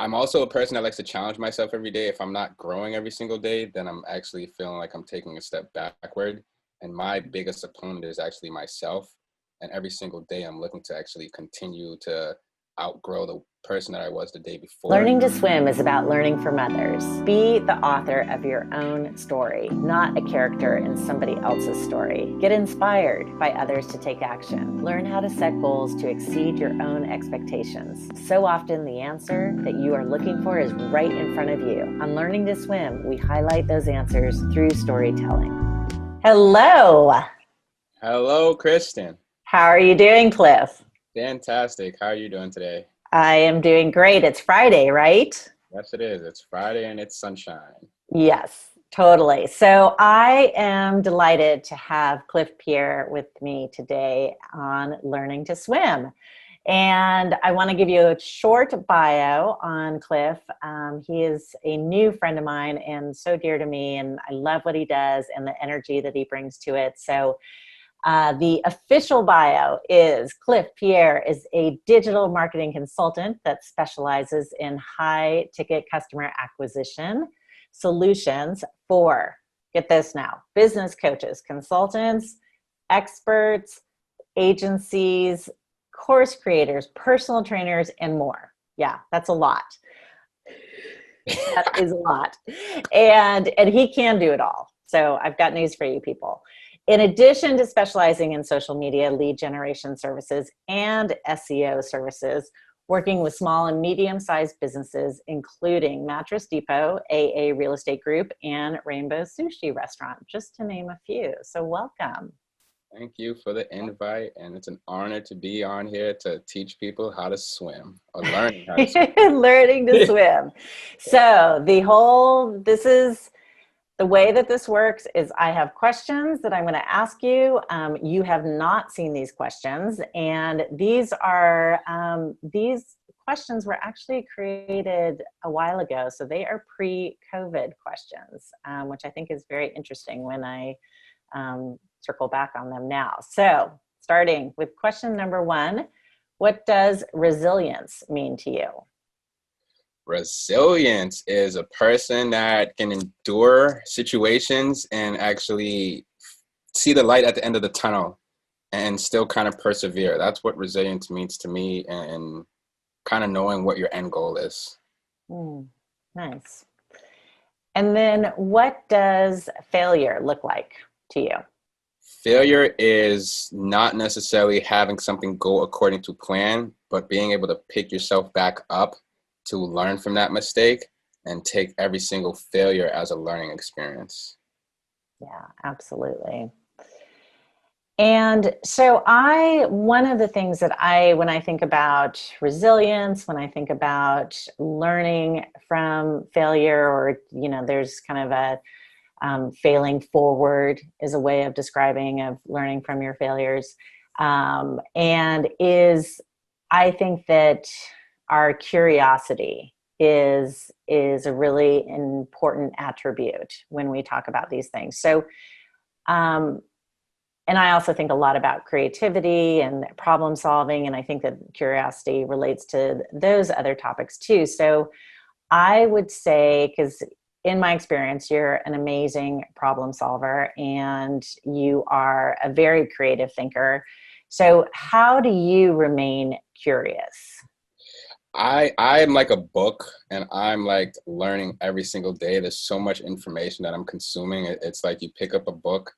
I'm also a person that likes to challenge myself every day. If I'm not growing every single day, then I'm actually feeling like I'm taking a step backward. And my biggest opponent is actually myself. And every single day, I'm looking to actually continue to outgrow the person that I was the day before. Learning to swim is about learning from others. Be the author of your own story, not a character in somebody else's story. Get inspired by others to take action. Learn how to set goals to exceed your own expectations. So often the answer that you are looking for is right in front of you. On Learning to Swim, we highlight those answers through storytelling. Hello. Hello, Kristan. How are you doing, Cliff? Fantastic. How are you doing today? I am doing great. It's Friday, right? Yes, it is. It's Friday and it's sunshine. Yes, totally. So I am delighted to have Cliff Pierre with me today on Learning to Swim. And I want to give you a short bio on Cliff. He is a new friend of mine and so dear to me, and I love what he does and the energy that he brings to it. So the official bio is Cliff Pierre is a digital marketing consultant that specializes in high ticket customer acquisition solutions for, get this now, business coaches, consultants, experts, agencies, course creators, personal trainers, and more. Yeah, that's a lot. That is a lot. And he can do it all. So I've got news for you people. In addition to specializing in social media, lead generation services, and SEO services, working with small and medium-sized businesses, including Mattress Depot, AA Real Estate Group, and Rainbow Sushi Restaurant, just to name a few. So welcome. Thank you for the invite, and it's an honor to be on here to teach people how to swim, or learning how to swim. Learning to swim. So this is the way that this works is I have questions that I'm going to ask you. You have not seen these questions, and these questions were actually created a while ago. So they are pre-COVID questions, which I think is very interesting when I circle back on them now. So starting with question number one, what does resilience mean to you? Resilience is a person that can endure situations and actually see the light at the end of the tunnel and still kind of persevere. That's what resilience means to me, and kind of knowing what your end goal is. Nice. And then what does failure look like to you? Failure is not necessarily having something go according to plan, but being able to pick yourself back up to learn from that mistake and take every single failure as a learning experience. Yeah, absolutely. And so one of the things that when I think about resilience, when I think about learning from failure, or, there's kind of a failing forward is a way of describing of learning from your failures. I think that our curiosity is a really important attribute when we talk about these things. So, and I also think a lot about creativity and problem solving, and I think that curiosity relates to those other topics too. So I would say, because in my experience, you're an amazing problem solver and you are a very creative thinker. So how do you remain curious? I'm like a book, and I'm like learning every single day. There's so much information that I'm consuming. It's like you pick up a book.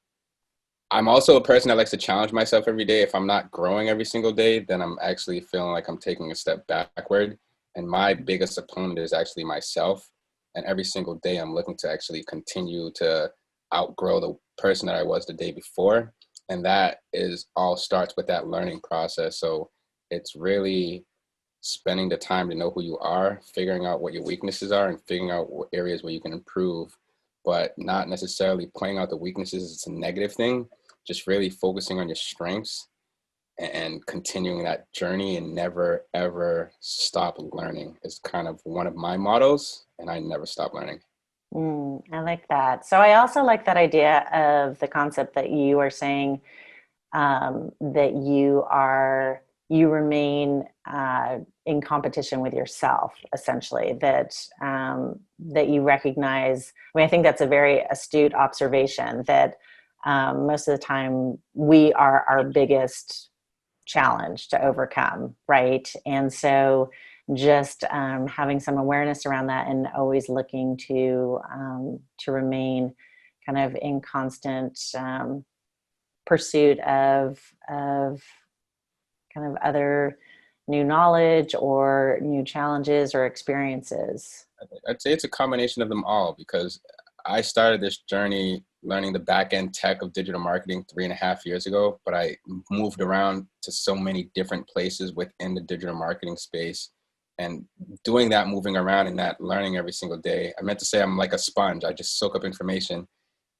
I'm also a person that likes to challenge myself every day. If I'm not growing every single day, then I'm actually feeling like I'm taking a step backward. And my biggest opponent is actually myself. And every single day, I'm looking to actually continue to outgrow the person that I was the day before. And that all starts with that learning process. So it's really spending the time to know who you are, figuring out what your weaknesses are, and figuring out what areas where you can improve, but not necessarily pointing out the weaknesses as a negative thing, just really focusing on your strengths and continuing that journey and never, ever stop learning is kind of one of my mottos, and I never stop learning. I like that. So I also like that idea of the concept that you are saying, that you remain in competition with yourself, essentially, that that you recognize. I mean, I think that's a very astute observation, that most of the time we are our biggest challenge to overcome, right? And so just having some awareness around that, and always looking to remain kind of in constant pursuit of kind of other new knowledge or new challenges or experiences. I'd say it's a combination of them all, because I started this journey learning the back end tech of digital marketing 3.5 years ago, but I moved around to so many different places within the digital marketing space. And doing that, moving around and that, learning every single day, I meant to say I'm like a sponge. I just soak up information.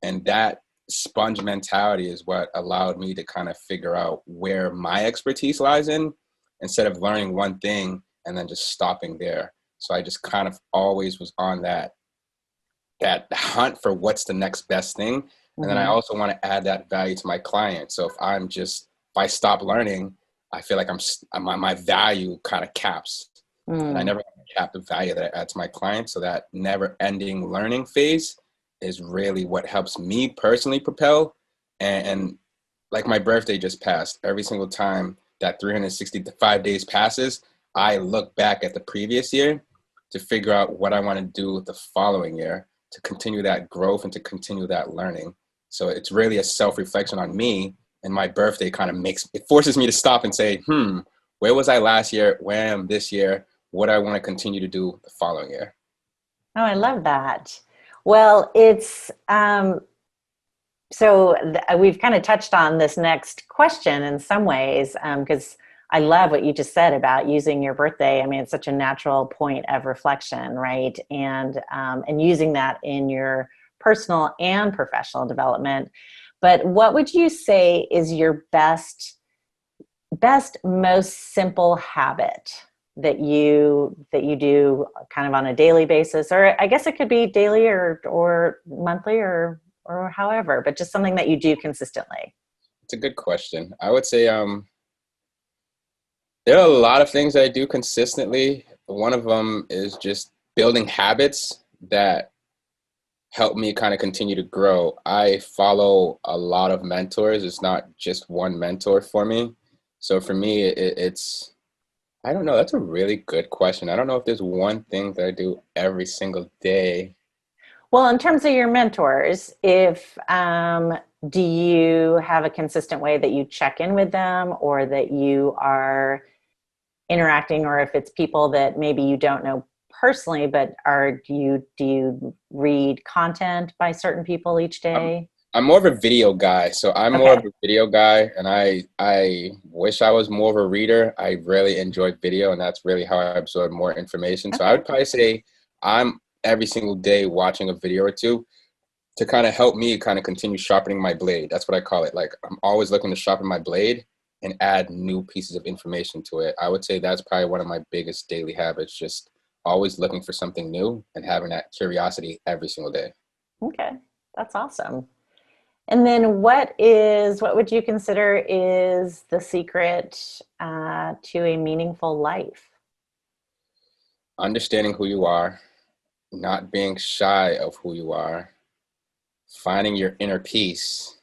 And that sponge mentality is what allowed me to kind of figure out where my expertise lies in, instead of learning one thing and then just stopping there. So I just kind of always was on that hunt for what's the next best thing. And then I also want to add that value to my client. So if I stop learning, I feel like my value kind of caps. And I never cap the value that I add to my client. So that never ending learning phase is really what helps me personally propel. And like my birthday just passed, every single time that 365 days passes, I look back at the previous year to figure out what I want to do the following year, to continue that growth and to continue that learning. So it's really a self-reflection on me, and my birthday kind of forces me to stop and say, where was I last year? Where I am this year? What I want to continue to do the following year. Oh, I love that. Well, it's, we've kind of touched on this next question in some ways, because I love what you just said about using your birthday. I mean, it's such a natural point of reflection, right? And using that in your personal and professional development. But what would you say is your best, most simple habit that you do kind of on a daily basis? Or I guess it could be daily or monthly or however, but just something that you do consistently. It's a good question. I would say there are a lot of things I do consistently. One of them is just building habits that help me kind of continue to grow. I follow a lot of mentors. It's not just one mentor for me. So for me, it's, I don't know. That's a really good question. I don't know if there's one thing that I do every single day. Well, in terms of your mentors, if do you have a consistent way that you check in with them, or that you are interacting, or if it's people that maybe you don't know personally, but do you read content by certain people each day? I'm more of a video guy. So I'm more of a video guy, and I wish I was more of a reader. I really enjoy video, and that's really how I absorb more information. So I would probably say I'm every single day watching a video or two to kind of help me kind of continue sharpening my blade. That's what I call it. Like, I'm always looking to sharpen my blade and add new pieces of information to it. I would say that's probably one of my biggest daily habits, just always looking for something new and having that curiosity every single day. Okay, that's awesome. And then what would you consider is the secret to a meaningful life? Understanding who you are, not being shy of who you are, finding your inner peace.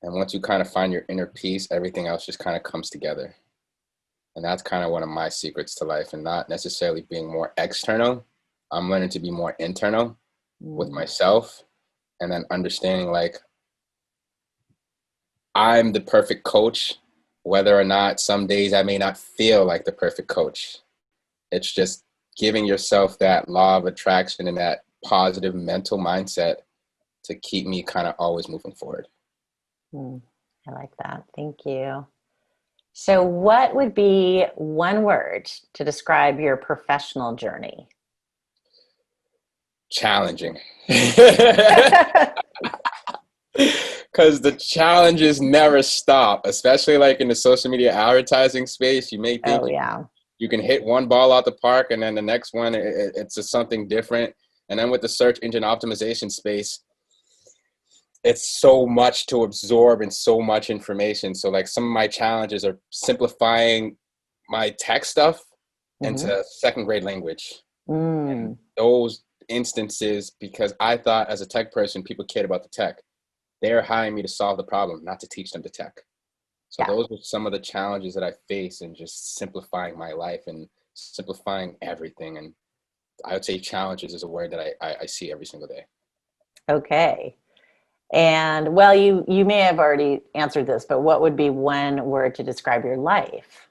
And once you kind of find your inner peace, everything else just kind of comes together. And that's kind of one of my secrets to life, and not necessarily being more external. I'm learning to be more internal with myself, and then understanding like I'm the perfect coach, whether or not some days I may not feel like the perfect coach. It's just giving yourself that law of attraction and that positive mental mindset to keep me kind of always moving forward. I like that. Thank you. So what would be one word to describe your professional journey? Challenging. Because the challenges never stop, especially like in the social media advertising space. You may think you can hit one ball out the park, and then the next one, it's just something different. And then with the search engine optimization space, it's so much to absorb and so much information. So like some of my challenges are simplifying my tech stuff Mm-hmm. into second grade language. And Mm. those instances, because I thought as a tech person, people cared about the tech. They're hiring me to solve the problem, not to teach them the tech. So Yeah. those were some of the challenges that I face in just simplifying my life and simplifying everything. And I would say challenges is a word that I see every single day. Okay. And well, you may have already answered this, but what would be one word to describe your life?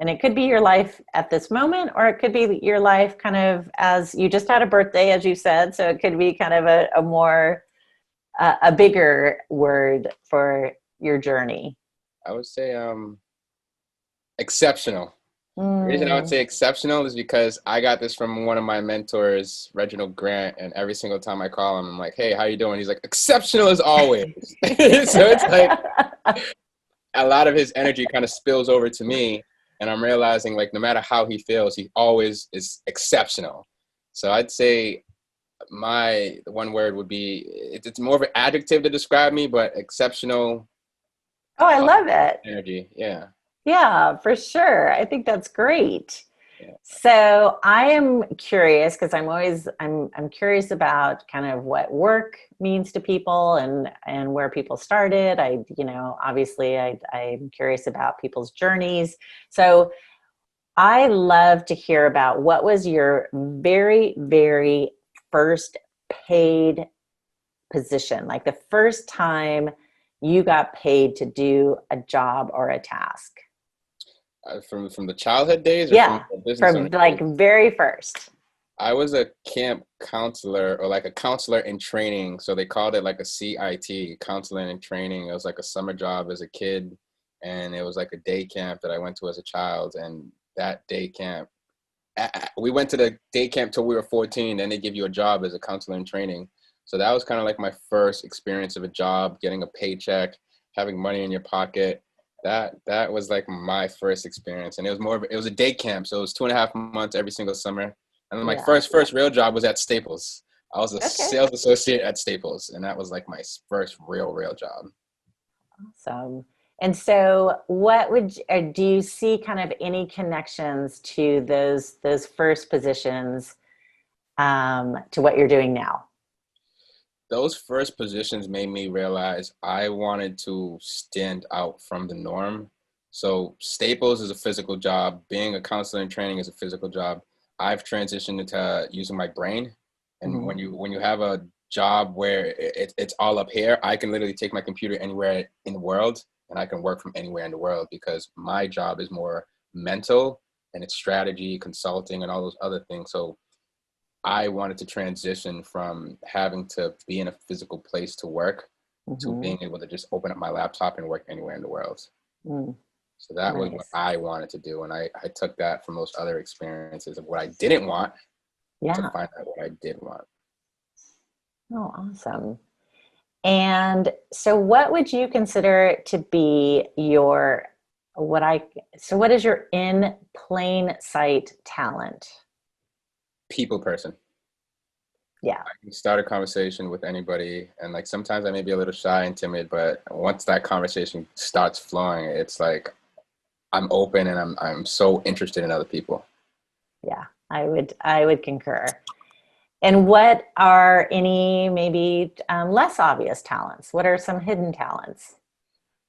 And it could be your life at this moment, or it could be your life kind of as you just had a birthday, as you said. So it could be kind of a more, a bigger word for your journey. I would say exceptional. The reason I would Mm. say exceptional is because I got this from one of my mentors, Reginald Grant, and every single time I call him, I'm like, "Hey, how you doing?" He's like, "Exceptional as always." So it's like a lot of his energy kind of spills over to me, and I'm realizing like no matter how he feels, he always is exceptional. So I'd say my one word would be it's more of an adjective to describe me, but exceptional, Oh, I positive love it. energy. Yeah, Yeah, for sure. I think that's great. yeah. So I am curious because I'm curious about kind of what work means to people and where people started. Obviously I'm curious about people's journeys. So I love to hear about what was your very, very first paid position, like the first time you got paid to do a job or a task. From the childhood days or from Yeah, the business from owner like days. very first. I was a camp counselor or like a counselor in training. So they called it like a CIT, counselor in training. It was like a summer job as a kid. And it was like a day camp that I went to as a child. And that day camp, we went to the day camp till we were 14. Then they give you a job as a counselor in training. So that was kind of like my first experience of a job, getting a paycheck, having money in your pocket. That was like my first experience. And it was a day camp. So it was 2.5 months every single summer. And then my Yeah. first real job was at Staples. I was a Okay. sales associate at Staples, and that was like my first real job. Awesome. And so, do you see kind of any connections to those first positions to what you're doing now? Those first positions made me realize I wanted to stand out from the norm. So Staples is a physical job. Being a counselor in training is a physical job. I've transitioned into using my brain. And Hmm. when you have a job where it's all up here, I can literally take my computer anywhere in the world and I can work from anywhere in the world because my job is more mental and it's strategy, consulting, and all those other things. So I wanted to transition from having to be in a physical place to work to Hmm. being able to just open up my laptop and work anywhere in the world. Mm, So that was what nice. I wanted to do. And I took that from those other experiences of what I didn't want to Yeah. find out what I did want. Oh, awesome. And so, what would you consider to be your what I so what is your in plain sight talent? People person. Yeah. I can start a conversation with anybody. And like sometimes I may be a little shy and timid, but once that conversation starts flowing, it's like I'm open and I'm so interested in other people. Yeah, I would concur. And what are any maybe less obvious talents? What are some hidden talents?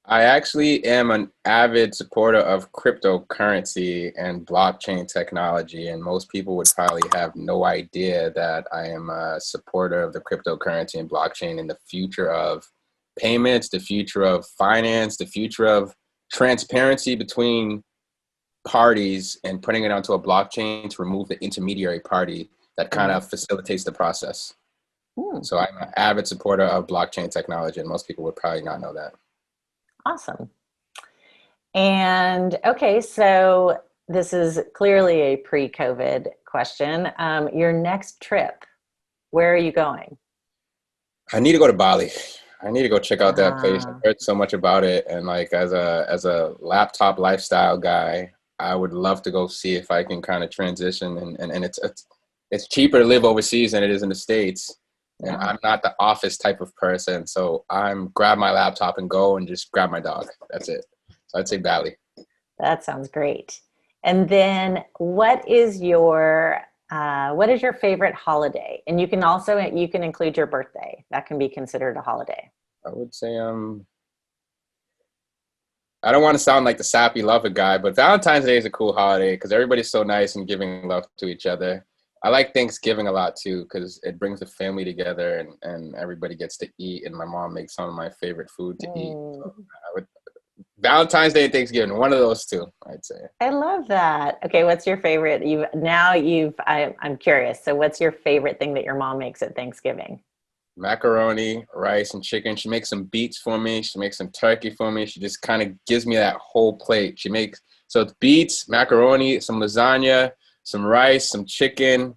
I actually am an avid supporter of cryptocurrency and blockchain technology, and most people would probably have no idea that I am a supporter of the cryptocurrency and blockchain in the future of payments, the future of finance, the future of transparency between parties and putting it onto a blockchain to remove the intermediary party that kind Mm. of facilitates the process. Hmm, So I'm an avid supporter of blockchain technology, and most people would probably not know that. awesome. And okay, so this is clearly a pre-COVID question. Your next trip, where are you going? I need to go to Bali. I need to go check out that place. I've Ah, heard so much about it, and like as a laptop lifestyle guy, I would love to go see if I can kind of transition. And it's cheaper to live overseas than it is in the States. And yeah, I'm not the office type of person, so I'm grab my laptop and go and just grab my dog. That's it. So I'd say Bali. that sounds great. And then what is your favorite holiday? And you can include your birthday. That can be considered a holiday. I would say I don't want to sound like the sappy lover guy, but Valentine's Day is a cool holiday because everybody's so nice and giving love to each other. I like Thanksgiving a lot too because it brings the family together and everybody gets to eat. And my mom makes some of my favorite food to eat. So Valentine's Day and Thanksgiving, one of those two, I'd say. I love that. Okay, what's your favorite? I'm curious. So what's your favorite thing that your mom makes at Thanksgiving? Macaroni, rice, and chicken. She makes some beets for me. She makes some turkey for me. She just kind of gives me that whole plate. So it's beets, macaroni, some lasagna, some rice, some chicken,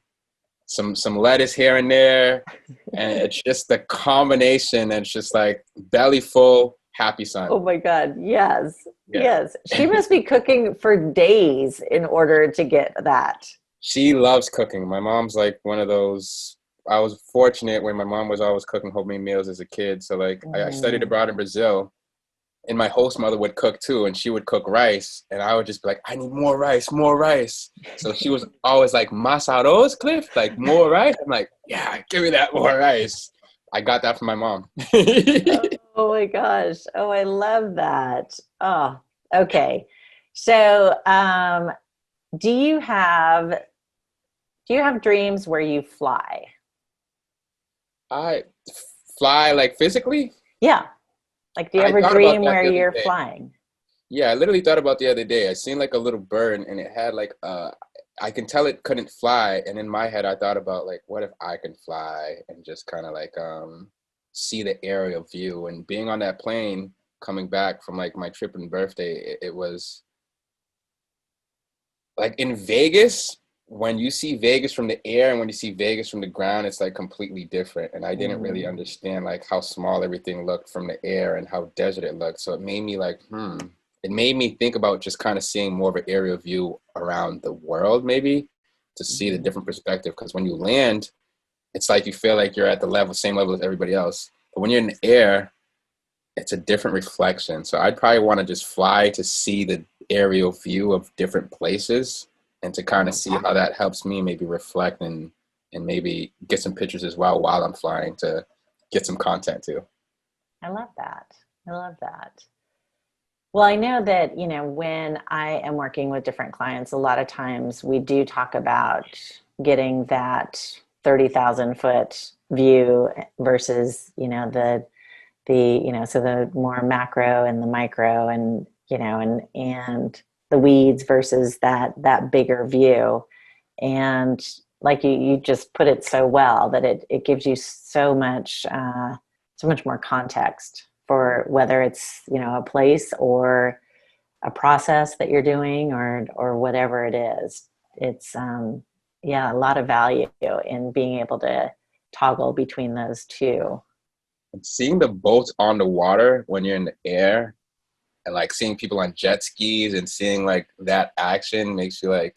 some lettuce here and there, and it's just the combination. And it's just like belly full, happy Oh son. my God. Yes. Yeah. Yes. She must be cooking for days in order to get that. She loves cooking. My mom's like one of those. I was fortunate when my mom was always cooking homemade meals as a kid. So like I studied Mm. abroad in Brazil, and my host mother would cook too, and she would cook rice, and I would just be like, I need more rice, more rice. So she was always like, "Mas arroz, Cliff, like more rice." I'm like, "Yeah, give me that more rice." I got that from my mom. Oh my gosh. Oh, I love that. Oh, okay. So, do you have dreams where you fly? I fly like physically. Yeah. Like, do you I ever thought about dream that where the other you're day. flying? Yeah, I literally thought about the other day. I seen like a little bird and it had like I can tell it couldn't fly, and in my head I thought about like what if I can fly and just kind of like see the aerial view. And being on that plane coming back from like my trip and birthday, it was like in Vegas, when you see Vegas from the air and when you see Vegas from the ground, it's like completely different. And I didn't really Mm. understand like how small everything looked from the air and how desert it looked. So it made me like, It made me think about just kind of seeing more of an aerial view around the world, maybe to see the Mhm. different perspective. Because when you land, it's like you feel like you're at the same level as everybody else. But when you're in the air, it's a different reflection. So I'd probably want to just fly to see the aerial view of different places and to I kind of love see that. how that helps me maybe reflect and maybe get some pictures as well while I'm flying to get some content too. I love that. I love that. Well, I know that, when I am working with different clients, a lot of times we do talk about getting that 30,000-foot view versus, so the more macro and the micro and, and the weeds versus that bigger view. And like you just put it so well that it gives you so much more context for whether it's a place or a process that you're doing or whatever it is. It's yeah, a lot of value in being able to toggle between those two. And seeing the boats on the water when you're in the air and like seeing people on jet skis and seeing like that action makes you like,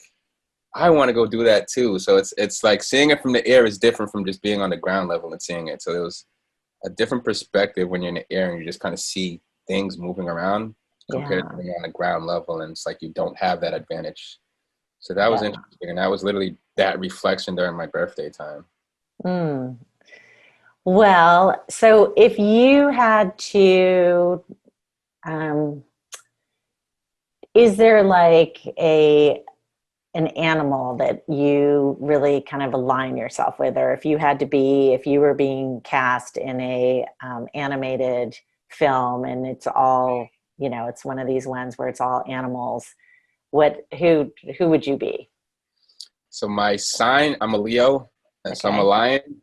I want to go do that too. So it's like seeing it from the air is different from just being on the ground level and seeing it. So it was a different perspective when you're in the air and you just kind of see things moving around compared to Yeah, being on the ground level, and it's like you don't have that advantage. So that was yeah. interesting, and that was literally that reflection during my birthday time. Mm. Well, so if you had to, um, is there like an animal that you really kind of align yourself with, or if you were being cast in a animated film and it's all, it's one of these ones where it's all animals, who would you be? So my sign, I'm a Leo, and so I'm a Okay. lion.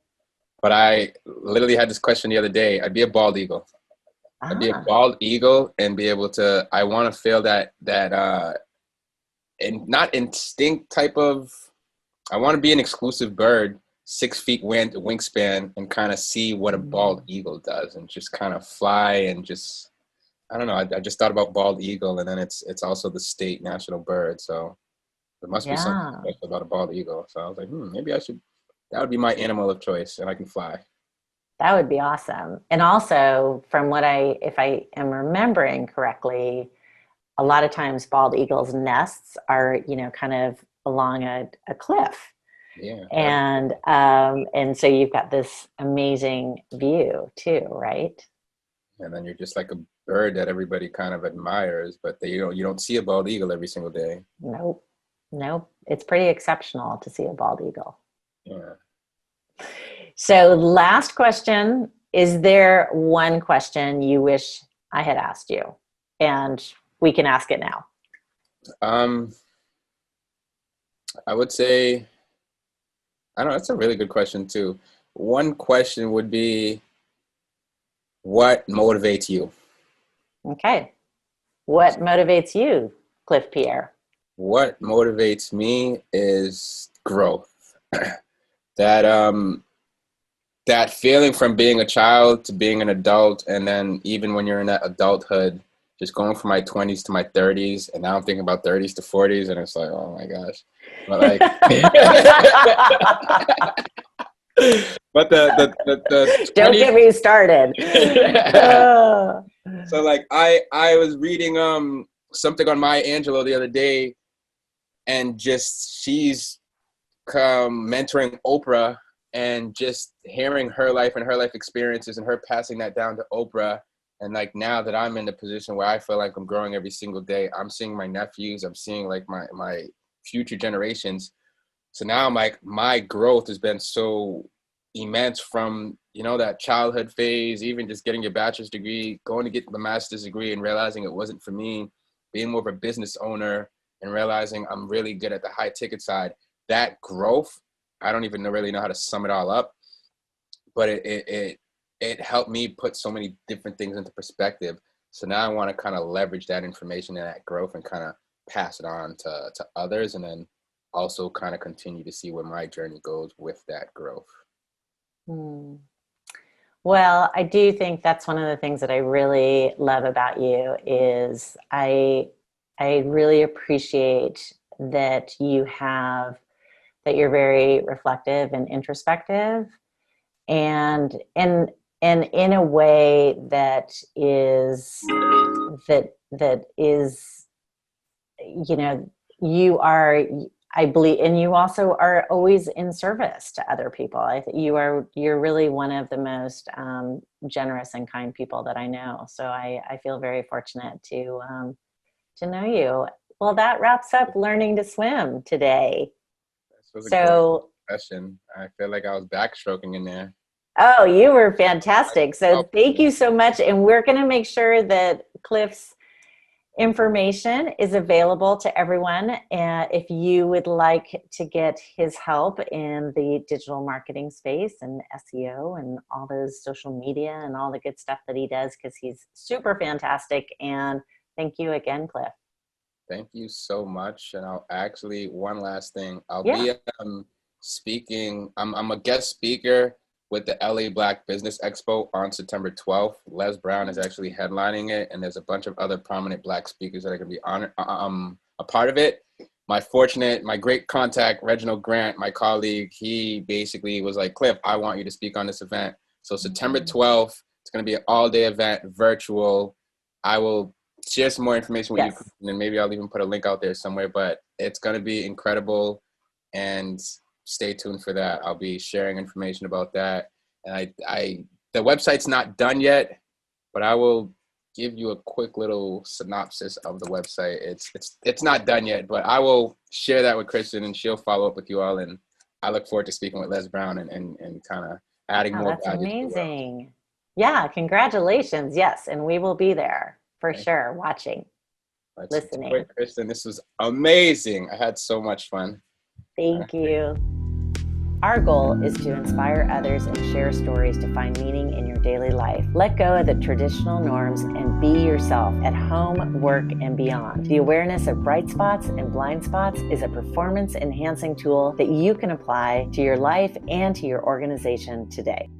But I literally had this question the other day. I'd be a bald eagle. I'd be a Ah. bald eagle and be able to. I want to feel that and not instinct type of. I want to be an exclusive bird, 6 feet wingspan, and kind of see what a bald Mm. eagle does, and just kind of fly and just. I don't know. I just thought about bald eagle, and then it's also the state national bird. So there must be something Yeah, special about a bald eagle. So I was like, maybe I should. That would be my animal of choice, and I can fly. that would be awesome. And also, from if I am remembering correctly, a lot of times bald eagles' nests are, kind of along a cliff. Yeah. And so you've got this amazing view too, right? And then you're just like a bird that everybody kind of admires, but you don't see a bald eagle every single day. Nope. Nope. It's pretty exceptional to see a bald eagle. Yeah. So last question, is there one question you wish I had asked you? And we can ask it now. I would say, I don't know, that's a really good question too. One question would be, what motivates you? Okay. What motivates you, Cliff Pierre? What motivates me is growth. That that feeling from being a child to being an adult, and then even when you're in that adulthood, just going from my 20s to my 30s, and now I'm thinking about 30s to 40s, and it's like, oh my gosh. But like, but the Don't 20s, get me started. So like I was reading something on Maya Angelou the other day, and just she's mentoring Oprah, and just hearing her life and her life experiences and her passing that down to Oprah. And like now that I'm in the position where I feel like I'm growing every single day, I'm seeing my nephews, I'm seeing like my future generations. So now I'm like, my growth has been so immense from, that childhood phase, even just getting your bachelor's degree, going to get the master's degree and realizing it wasn't for me, being more of a business owner and realizing I'm really good at the high ticket side. That growth, I don't even really know how to sum it all up, but it helped me put so many different things into perspective. So now I want to kind of leverage that information and that growth and kind of pass it on to others, and then also kind of continue to see where my journey goes with that growth. Well, I do think that's one of the things that I really love about you is I really appreciate that you're very reflective and introspective, and in a way that is, you are, I believe, and you also are always in service to other people. I think you're really one of the most generous and kind people that I know. So I feel very fortunate to know you. Well, that wraps up Learning to Swim today. This was a great session. I feel like I was backstroking in there. Oh, you were fantastic. So thank you so much. And we're going to make sure that Cliff's information is available to everyone. If you would like to get his help in the digital marketing space and SEO and all those social media and all the good stuff that he does, because he's super fantastic. And thank you again, Cliff. Thank you so much. And one last thing. I'll be speaking. I'm a guest speaker with the LA Black Business Expo on September 12th. Les Brown is actually headlining it, and there's a bunch of other prominent Black speakers that are going to be a part of it. My great contact, Reginald Grant, my colleague, he basically was like, Cliff, I want you to speak on this event. So September 12th, it's going to be an all-day event, virtual. I will share some more information with you, and maybe I'll even put a link out there somewhere, but it's going to be incredible, and stay tuned for that. I'll be sharing information about that. And the website's not done yet, but I will give you a quick little synopsis of the website. It's not done yet, but I will share that with Kristan, and she'll follow up with you all. And I look forward to speaking with Les Brown and kind of adding more value. That's amazing. Yeah, congratulations. Yes, and we will be there for sure, watching, listening. Great, Kristan. This was amazing. I had so much fun. Thank you. Our goal is to inspire others and share stories to find meaning in your daily life. Let go of the traditional norms and be yourself at home, work, and beyond. The awareness of bright spots and blind spots is a performance-enhancing tool that you can apply to your life and to your organization today.